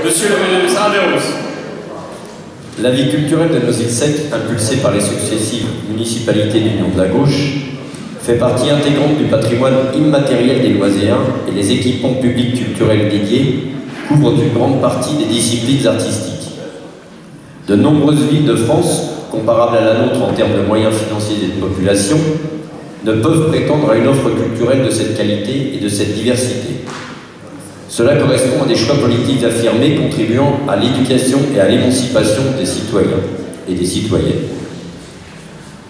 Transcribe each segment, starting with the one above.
Monsieur le Sarah-Berros. La vie culturelle de Noisy-le-Sec, impulsée par les successives municipalités d'Union de la Gauche, fait partie intégrante du patrimoine immatériel des Noiséens et les équipements publics culturels dédiés couvrent une grande partie des disciplines artistiques. De nombreuses villes de France, comparables à la nôtre en termes de moyens financiers et de population, ne peuvent prétendre à une offre culturelle de cette qualité et de cette diversité. Cela correspond à des choix politiques affirmés contribuant à l'éducation et à l'émancipation des citoyens et des citoyennes.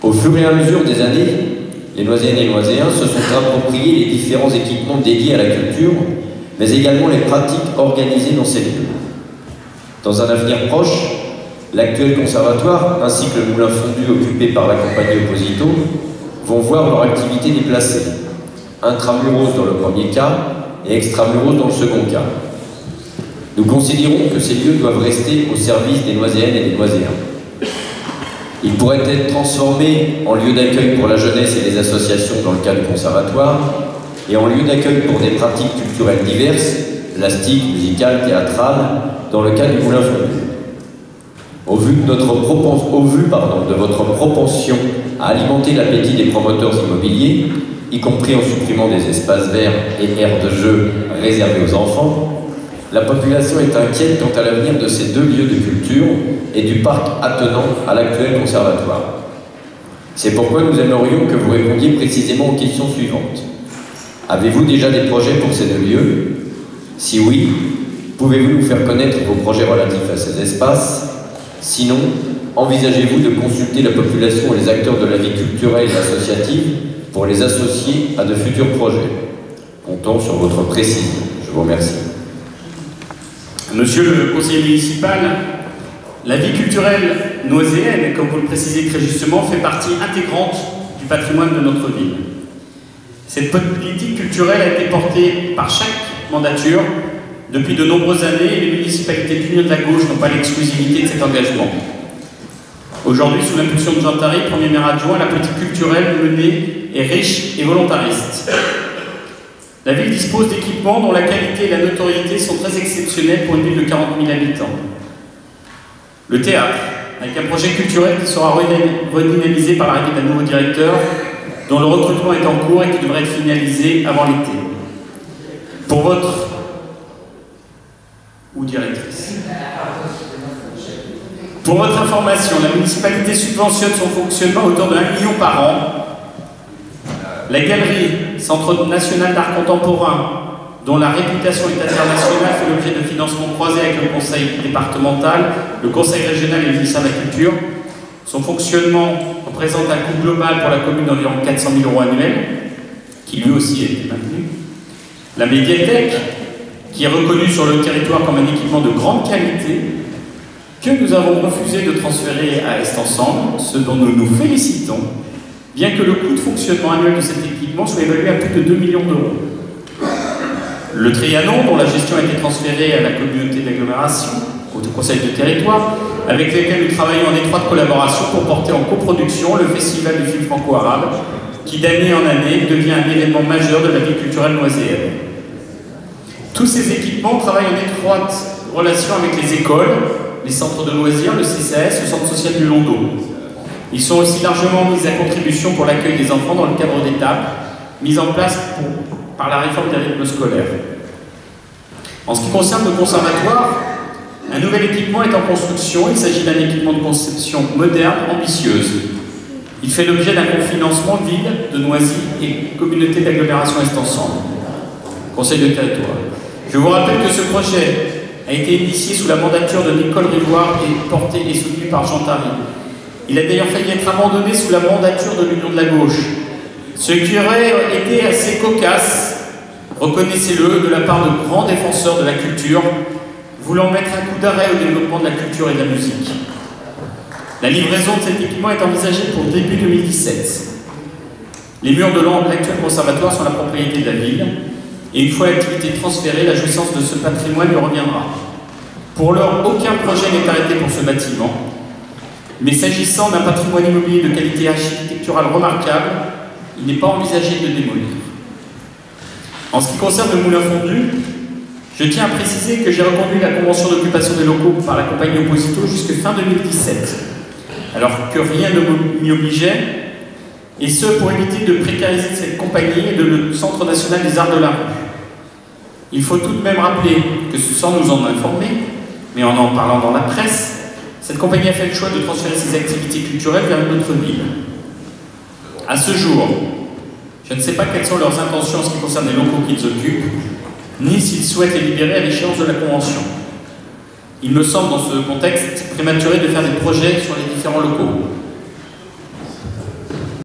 Au fur et à mesure des années, les Noiséennes et Noiséens se sont appropriés les différents équipements dédiés à la culture, mais également les pratiques organisées dans ces lieux. Dans un avenir proche, l'actuel conservatoire ainsi que le moulin fondu occupé par la compagnie Opposito vont voir leur activité déplacée, intramuros dans le premier cas et extramuros dans le second cas. Nous considérons que ces lieux doivent rester au service des Noiséennes et des Noiséens. Ils pourraient être transformés en lieu d'accueil pour la jeunesse et les associations dans le cas du conservatoire et en lieu d'accueil pour des pratiques culturelles diverses, plastiques, musicales, théâtrales, dans le cas du moulin fondu. Au vu de votre propension à alimenter l'appétit des promoteurs immobiliers, y compris en supprimant des espaces verts et aires de jeu réservés aux enfants, la population est inquiète quant à l'avenir de ces deux lieux de culture et du parc attenant à l'actuel conservatoire. C'est pourquoi nous aimerions que vous répondiez précisément aux questions suivantes. Avez-vous déjà des projets pour ces deux lieux? Si oui, pouvez-vous nous faire connaître vos projets relatifs à ces espaces? Sinon, envisagez-vous de consulter la population et les acteurs de la vie culturelle et associative pour les associer à de futurs projets? Comptons sur votre précision. Je vous remercie. Monsieur le conseiller municipal, la vie culturelle noiséenne, comme vous le précisez très justement, fait partie intégrante du patrimoine de notre ville. Cette politique culturelle a été portée par chaque mandature. Depuis de nombreuses années, les municipalités d'Union de la Gauche n'ont pas l'exclusivité de cet engagement. Aujourd'hui, sous l'impulsion de Jean Tary, premier maire adjoint, la politique culturelle menée est riche et volontariste. La ville dispose d'équipements dont la qualité et la notoriété sont très exceptionnelles pour une ville de 40 000 habitants. Le théâtre, avec un projet culturel qui sera redynamisé par l'arrivée d'un nouveau directeur, dont le recrutement est en cours et qui devrait être finalisé avant l'été. Pour votre... ou directrice. Pour votre information, la municipalité subventionne son fonctionnement à hauteur de 1 million par an. La galerie, Centre national d'art contemporain, dont la réputation est internationale, fait l'objet de financements croisés avec le conseil départemental, le conseil régional et le ministère de la Culture. Son fonctionnement représente un coût global pour la commune d'environ 400 000 € annuels, qui lui aussi a été maintenu. La médiathèque, qui est reconnue sur le territoire comme un équipement de grande qualité, que nous avons refusé de transférer à Est Ensemble, ce dont nous nous félicitons, bien que le coût de fonctionnement annuel de cet équipement soit évalué à plus de 2 millions €. Le Trianon, dont la gestion a été transférée à la communauté d'agglomération, au conseil de territoire, avec lesquels nous travaillons en étroite collaboration pour porter en coproduction le Festival du film franco-arabe, qui d'année en année devient un événement majeur de la vie culturelle noiséenne. Tous ces équipements travaillent en étroite relation avec les écoles, les centres de loisirs, le CCAS, le centre social du Londeau. Ils sont aussi largement mis à contribution pour l'accueil des enfants dans le cadre d'étapes mises en place par la réforme des rythmes scolaires. En ce qui concerne le conservatoire, un nouvel équipement est en construction. Il s'agit d'un équipement de conception moderne, ambitieuse. Il fait l'objet d'un cofinancement ville de Noisy et communauté d'agglomération Est Ensemble, conseil de territoire. Je vous rappelle que ce projet a été initié sous la mandature de Nicole Rivoire et porté et soutenu par Jean Tary. Il a d'ailleurs failli être abandonné sous la mandature de l'Union de la Gauche, ce qui aurait été assez cocasse, reconnaissez-le, de la part de grands défenseurs de la culture, voulant mettre un coup d'arrêt au développement de la culture et de la musique. La livraison de cet équipement est envisagée pour début 2017. Les murs de l'actuel conservatoire sont la propriété de la ville, et une fois l'activité transférée, la jouissance de ce patrimoine lui reviendra. Pour l'heure, aucun projet n'est arrêté pour ce bâtiment, mais s'agissant d'un patrimoine immobilier de qualité architecturale remarquable, il n'est pas envisagé de démolir. En ce qui concerne le moulin fondu, Je tiens à préciser que j'ai reconduit la convention d'occupation des locaux par la compagnie Opposito jusqu'à fin 2017, alors que rien ne m'y obligeait, et ce pour éviter de précariser cette compagnie et le Centre national des arts de la rue. Il faut tout de même rappeler que, sans nous en informer, mais en parlant dans la presse, cette compagnie a fait le choix de transférer ses activités culturelles vers une autre ville. À ce jour, je ne sais pas quelles sont leurs intentions en ce qui concerne les locaux qu'ils occupent, ni s'ils souhaitent les libérer à l'échéance de la Convention. Il me semble, dans ce contexte, prématuré de faire des projets sur les différents locaux.